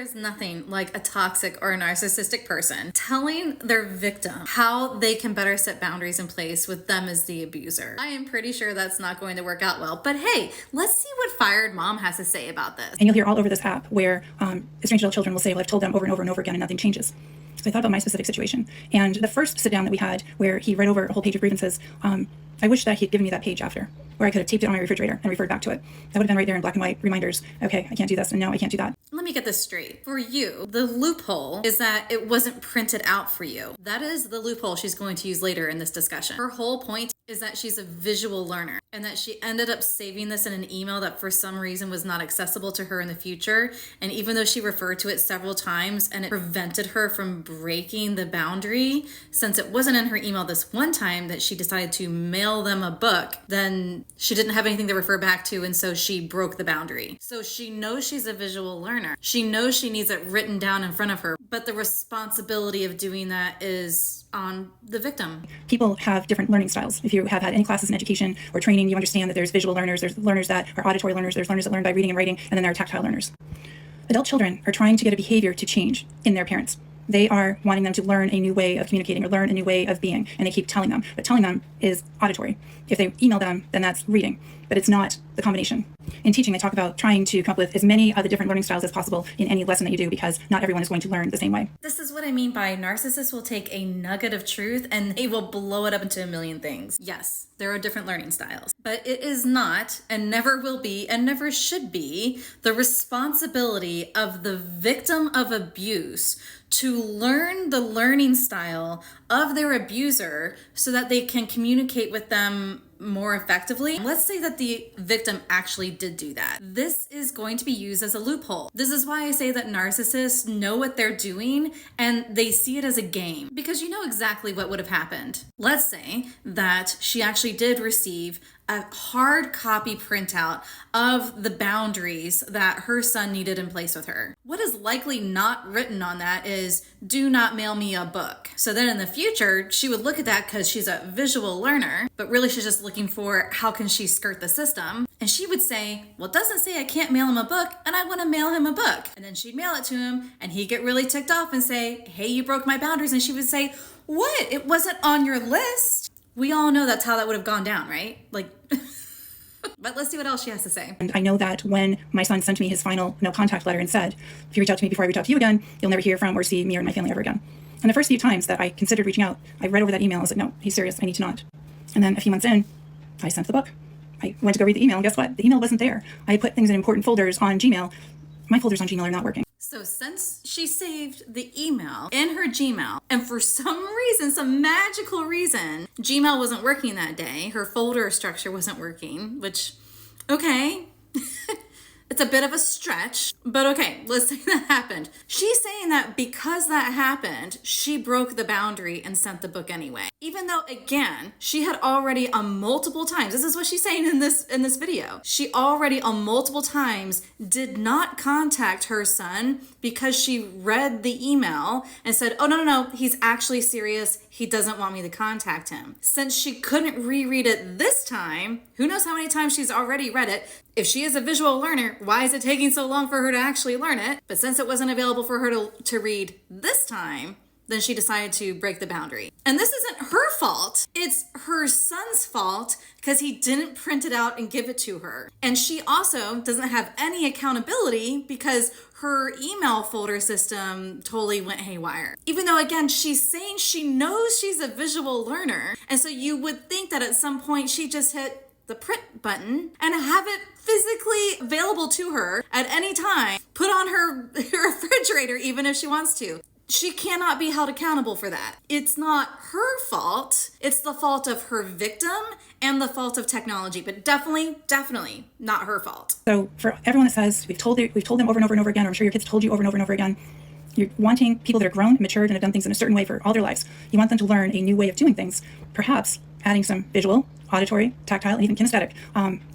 is nothing like a toxic or a narcissistic person telling their victim how they can better set boundaries in place with them as the abuser. I am pretty sure that's not going to work out well. But hey, let's see what Fired Mom has to say about this. And you'll hear all over this app where estranged adult children will say, well, I've told them over and over and over again and nothing changes. So I thought about my specific situation. And the first sit down that we had where he read over a whole page of grievances, I wish that he had given me that page after, where I could have taped it on my refrigerator and referred back to it. That would have been right there in black and white reminders. Okay, I can't do this, and no, I can't do that. Let me get this straight. For you, the loophole is that it wasn't printed out for you. That is the loophole she's going to use later in this discussion. Her whole point is that she's a visual learner and that she ended up saving this in an email that for some reason was not accessible to her in the future. And even though she referred to it several times and it prevented her from breaking the boundary, since it wasn't in her email this one time that she decided to mail them a book, then she didn't have anything to refer back to, and so she broke the boundary. So she knows she's a visual learner. She knows she needs it written down in front of her, but the responsibility of doing that is on the victim. People have different learning styles. If you have had any classes in education or training, you understand that there's visual learners, there's learners that are auditory learners, there's learners that learn by reading and writing, and then there are tactile learners. Adult children are trying to get a behavior to change in their parents. They are wanting them to learn a new way of communicating or learn a new way of being, and they keep telling them. But telling them is auditory. If they email them, then that's reading, but it's not the combination. In teaching, they talk about trying to come up with as many of the different learning styles as possible in any lesson that you do, because not everyone is going to learn the same way. This is what I mean by narcissists will take a nugget of truth and they will blow it up into a million things. Yes, there are different learning styles, but it is not and never will be and never should be the responsibility of the victim of abuse to learn the learning style of their abuser so that they can communicate with them more effectively. Let's say that the victim actually did do that. This is going to be used as a loophole. This is why I say that narcissists know what they're doing and they see it as a game, because you know exactly what would have happened. Let's say that she actually did receive a hard copy printout of the boundaries that her son needed in place with her. What is likely not written on that is, do not mail me a book. So then in the future, she would look at that because she's a visual learner, but really she's just looking for how can she skirt the system. And she would say, well, it doesn't say I can't mail him a book, and I want to mail him a book. And then she'd mail it to him and he'd get really ticked off and say, hey, you broke my boundaries. And she would say, what? It wasn't on your list. We all know that's how that would have gone down, right? Like, but let's see what else she has to say. And I know that when my son sent me his final no contact letter and said, if you reach out to me before I reach out to you again, you'll never hear from or see me or my family ever again. And the first few times that I considered reaching out, I read over that email. I was like, no, he's serious. I need to not. And then a few months in, I sent the book. I went to go read the email, and guess what? The email wasn't there. I had put things in important folders on Gmail. My folders on Gmail are not working. So since she saved the email in her Gmail, and for some reason, some magical reason, Gmail wasn't working that day, her folder structure wasn't working, which, okay, it's a bit of a stretch, but okay, let's say that happened. She's saying that because that happened, she broke the boundary and sent the book anyway. Even though, again, she had already on multiple times, this is what she's saying in this video, she already on multiple times did not contact her son because she read the email and said, oh, no, he's actually serious. He doesn't want me to contact him. Since she couldn't reread it this time, who knows how many times she's already read it. If she is a visual learner, why is it taking so long for her to actually learn it? But since it wasn't available for her to read this time, then she decided to break the boundary. And this isn't her fault. It's her son's fault because he didn't print it out and give it to her. And she also doesn't have any accountability because her email folder system totally went haywire. Even though, again, she's saying she knows she's a visual learner. And so you would think that at some point she just hit the print button and have it physically available to her at any time, put on her refrigerator even if she wants to. She cannot be held accountable for that. It's not her fault. It's the fault of her victim and the fault of technology, but definitely not her fault. So for everyone that says, we've told them over and over and over again, or I'm sure your kids told you over and over and over again, you're wanting people that are grown, matured, and have done things in a certain way for all their lives. You want them to learn a new way of doing things, perhaps adding some visual, auditory, tactile, and even kinesthetic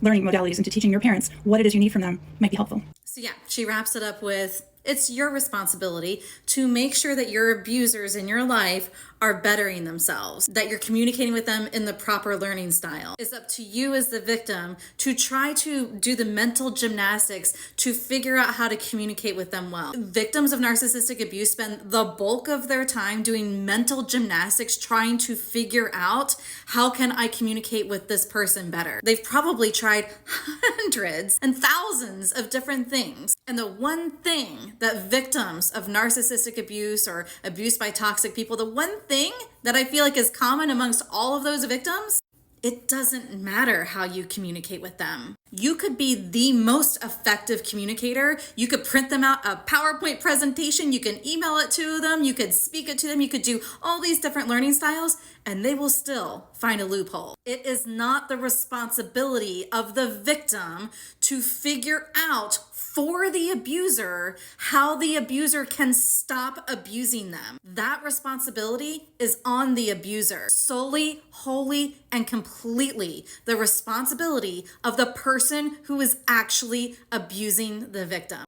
learning modalities into teaching your parents what it is you need from them might be helpful. So yeah, she wraps it up with, It's your responsibility to make sure that your abusers in your life are bettering themselves, that you're communicating with them in the proper learning style. It's up to you as the victim to try to do the mental gymnastics to figure out how to communicate with them well. Victims of narcissistic abuse spend the bulk of their time doing mental gymnastics trying to figure out, how can I communicate with this person better? They've probably tried hundreds and thousands of different things. And the one thing that victims of narcissistic abuse or abuse by toxic people, the one thing that I feel like is common amongst all of those victims, it doesn't matter how you communicate with them. You could be the most effective communicator. You could print them out a PowerPoint presentation. You can email it to them. You could speak it to them. You could do all these different learning styles, and they will still find a loophole. It is not the responsibility of the victim to figure out for the abuser how the abuser can stop abusing them. That responsibility is on the abuser. Solely, wholly, and completely the responsibility of the person who is actually abusing the victim.